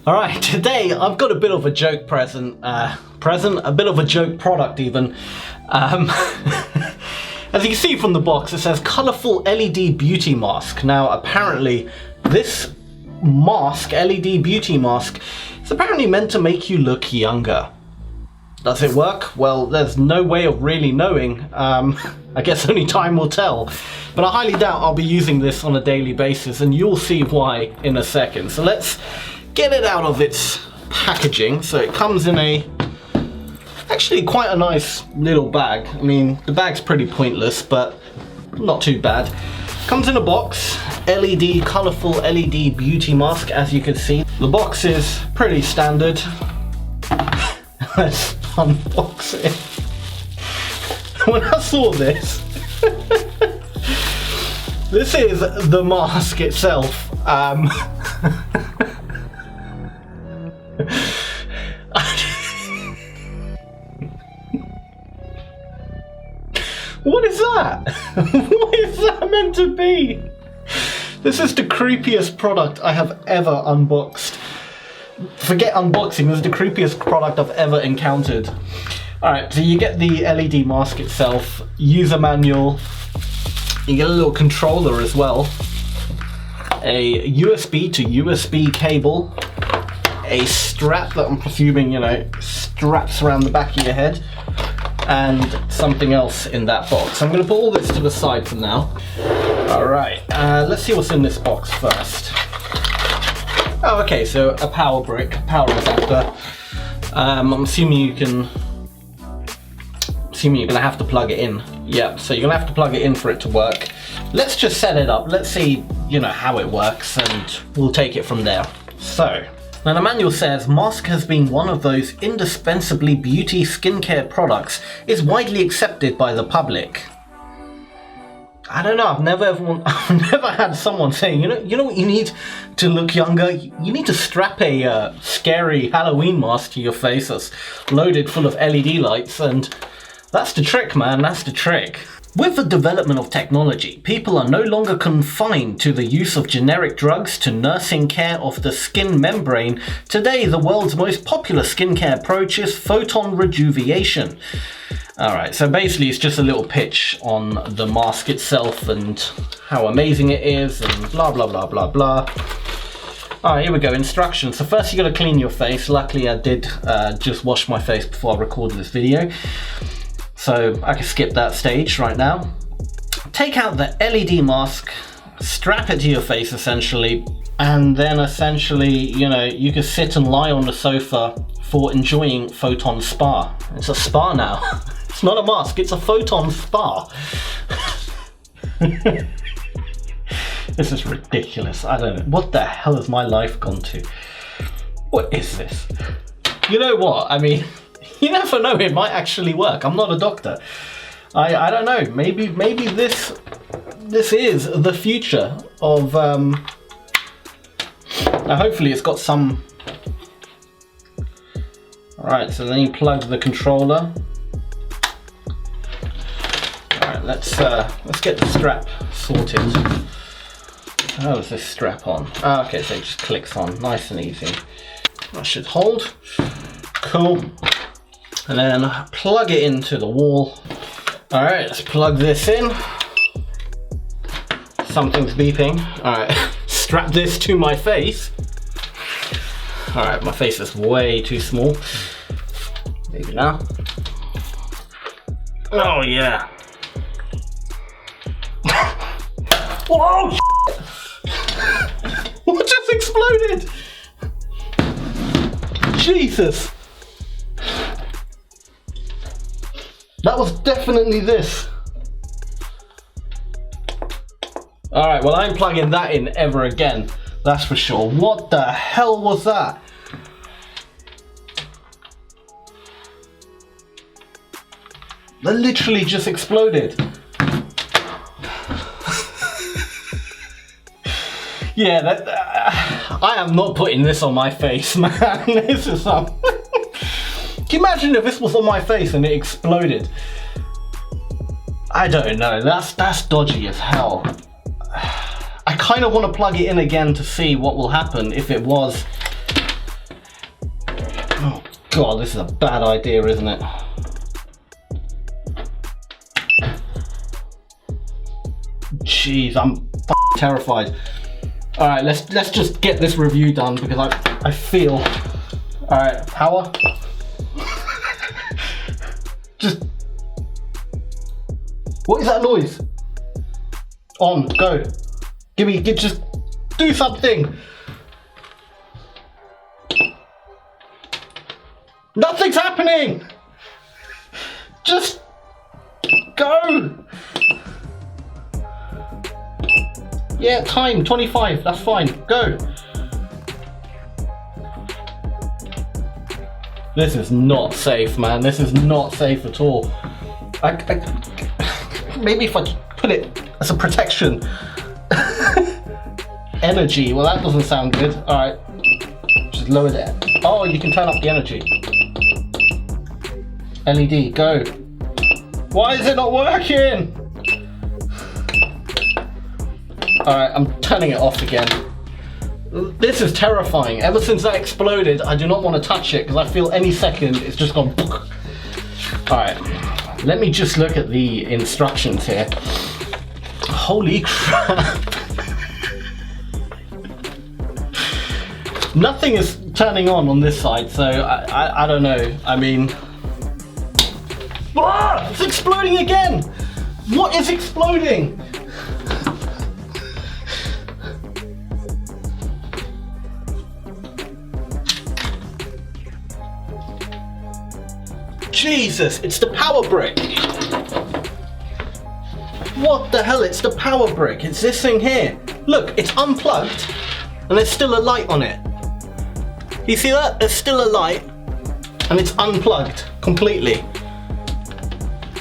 All right, today I've got a bit of a joke a bit of a joke product even. As you can see from the box, it says colourful LED beauty mask. Now, apparently, this mask, LED beauty mask, is apparently meant to make you look younger. Does it work? Well, there's no way of really knowing. I guess only time will tell. But I highly doubt I'll be using this on a daily basis, and you'll see why in a second. So let's get it out of its packaging. So it comes in actually quite a nice little bag. I mean, the bag's pretty pointless, but not too bad. Comes in a box, colourful LED beauty mask, as you can see. The box is pretty standard. Let's unbox it. When I saw this, this is the mask itself. What is that? What is that meant to be? This is the creepiest product I have ever unboxed. Forget unboxing, this is the creepiest product I've ever encountered. Alright, so you get the LED mask itself, user manual, you get a little controller as well, a USB to USB cable, a strap that I'm presuming, straps around the back of your head, and something else in that box. I'm going to put all this to the side for now. Alright, let's see what's in this box first. Oh, okay, so a power brick, power adapter. I'm assuming you're going to have to plug it in. Yeah, so you're going to have to plug it in for it to work. Let's just set it up. Let's see, how it works, and we'll take it from there. So, now the manual says, mask has been one of those indispensably beauty skincare products is widely accepted by the public. I don't know, I've never had someone say, you know what you need to look younger? You need to strap a scary Halloween mask to your face that's loaded full of LED lights, and that's the trick, man, that's the trick. With the development of technology, people are no longer confined to the use of generic drugs to nursing care of the skin membrane. Today, the world's most popular skincare approach is photon rejuvenation. Alright, so basically it's just a little pitch on the mask itself and how amazing it is and blah blah blah blah blah. Alright, here we go, instructions. So first you gotta clean your face. Luckily I did just wash my face before I recorded this video, so I can skip that stage right now. Take out the LED mask, strap it to your face essentially, and then essentially, you can sit and lie on the sofa for enjoying Photon Spa. It's a spa now. It's not a mask, it's a Photon Spa. This is ridiculous. I don't know. What the hell has my life gone to? What is this? You know what? I mean, you never know, it might actually work. I'm not a doctor. I don't know. Maybe this is the future of now hopefully it's got some. Alright, so then you plug the controller. Alright, let's get the strap sorted. How is this strap on? Ah, okay, so it just clicks on, nice and easy. That should hold. Cool. And then plug it into the wall. Alright, let's plug this in. Something's beeping. Alright, strap this to my face. Alright, my face is way too small. Maybe now. Oh yeah. Whoa! What just exploded? Jesus! That was definitely this. Alright, well I ain't plugging that in ever again. That's for sure. What the hell was that? That literally just exploded. Yeah, I am not putting this on my face, man. This is some. Can you imagine if this was on my face and it exploded? I don't know. That's dodgy as hell. I kind of want to plug it in again to see what will happen if it was Oh God, this is a bad idea, isn't it? Jeez, I'm f***ing terrified. All right, let's just get this review done because I feel. All right, power. Just. What is that noise? On, go. Just do something. Nothing's happening. Just go. Yeah, time 25. That's fine. Go. This is not safe, man. This is not safe at all. Maybe if I put it as a protection. Energy. Well, that doesn't sound good. All right. Just lower that. Oh, you can turn up the energy. LED, go. Why is it not working? Alright, I'm turning it off again. This is terrifying. Ever since that exploded, I do not want to touch it because I feel any second it's just gone. Alright, let me just look at the instructions here. Holy crap. Nothing is turning on this side, so I don't know. I mean, it's exploding again! What is exploding? Jesus, it's the power brick. What the hell? It's the power brick. It's this thing here. Look, it's unplugged and there's still a light on it. You see that? There's still a light and it's unplugged completely.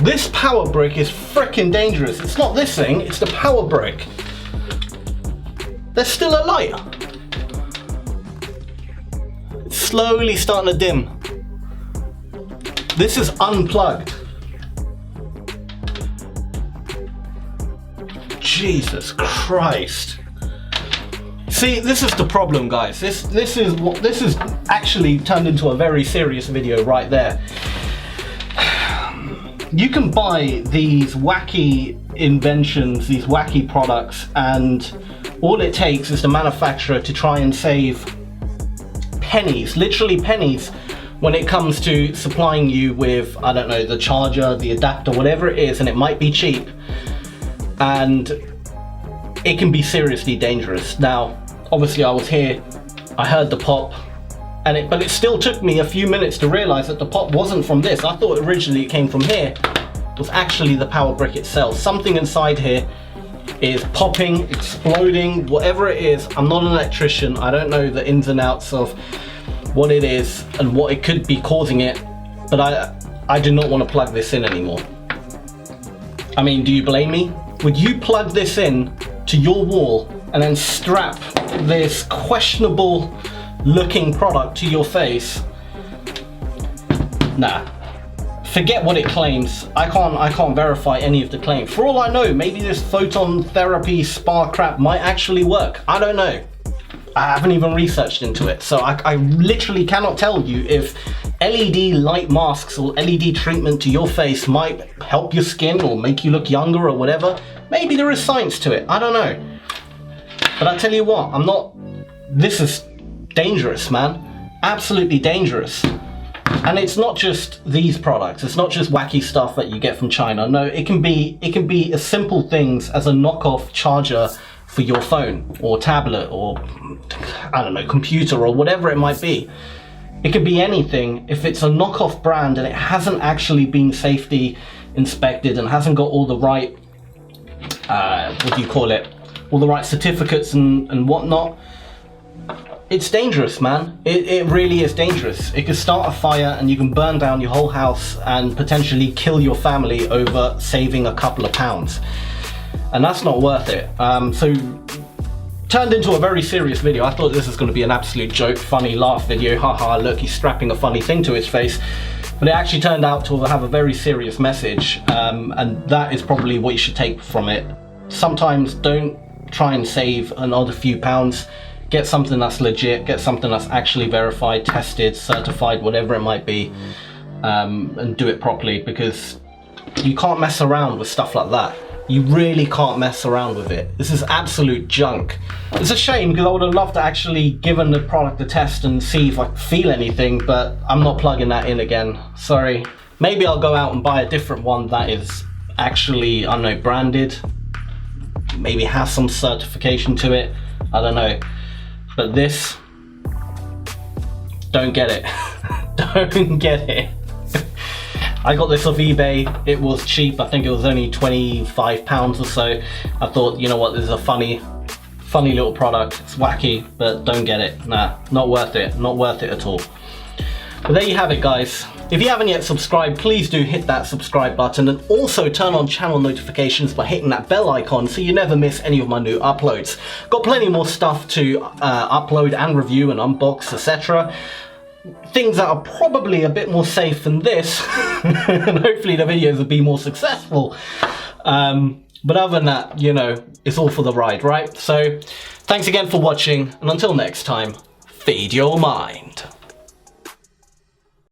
This power brick is freaking dangerous. It's not this thing, it's the power brick. There's still a light. It's slowly starting to dim. This is unplugged. Jesus Christ. See, this is the problem, guys. This is actually turned into a very serious video right there. You can buy these wacky inventions, these wacky products, and all it takes is the manufacturer to try and save pennies, literally pennies, when it comes to supplying you with, I don't know, the charger, the adapter, whatever it is, and it might be cheap, and it can be seriously dangerous. Now, obviously I was here, I heard the pop, but it still took me a few minutes to realize that the pop wasn't from this. I thought originally it came from here. It was actually the power brick itself. Something inside here is popping, exploding, whatever it is. I'm not an electrician. I don't know the ins and outs of what it is and what it could be causing it, but I do not want to plug this in anymore. I mean, do you blame me? Would you plug this in to your wall and then strap this questionable looking product to your face? Nah. Forget what it claims. I can't verify any of the claims. For all I know, maybe this photon therapy spa crap might actually work. I don't know. I haven't even researched into it. So I literally cannot tell you if LED light masks or LED treatment to your face might help your skin or make you look younger or whatever. Maybe there is science to it. I don't know. But I tell you what, this is dangerous, man. Absolutely dangerous. And it's not just these products. It's not just wacky stuff that you get from China. No, it can be as simple things as a knockoff charger for your phone or tablet or, I don't know, computer or whatever it might be. It could be anything. If it's a knockoff brand and it hasn't actually been safety inspected and hasn't got all the right, what do you call it? All the right certificates and whatnot, it's dangerous, man. It really is dangerous. It could start a fire and you can burn down your whole house and potentially kill your family over saving a couple of pounds. And that's not worth it. So turned into a very serious video. I thought this was going to be an absolute joke, funny laugh video. Haha, look, he's strapping a funny thing to his face. But it actually turned out to have a very serious message. And that is probably what you should take from it. Sometimes don't try and save another few pounds. Get something that's legit, get something that's actually verified, tested, certified, whatever it might be, and do it properly, because you can't mess around with stuff like that. You really can't mess around with it. This is absolute junk. It's a shame, because I would have loved to actually given the product a test and see if I feel anything, but I'm not plugging that in again. Sorry. Maybe I'll go out and buy a different one that is actually, I don't know, branded. Maybe has some certification to it. I don't know. But this, don't get it. Don't get it. I got this off eBay. It was cheap. I think it was only £25 or so. I thought, you know what, this is a funny little product. It's wacky, but don't get it. Nah, not worth it. Not worth it at all. But there you have it, guys. If you haven't yet subscribed, please do hit that subscribe button, and also turn on channel notifications by hitting that bell icon so you never miss any of my new uploads. Got plenty more stuff to upload and review and unbox, etc. Things that are probably a bit more safe than this, and hopefully the videos will be more successful. But other than that, you know, it's all for the ride, right? So thanks again for watching, and until next time, feed your mind.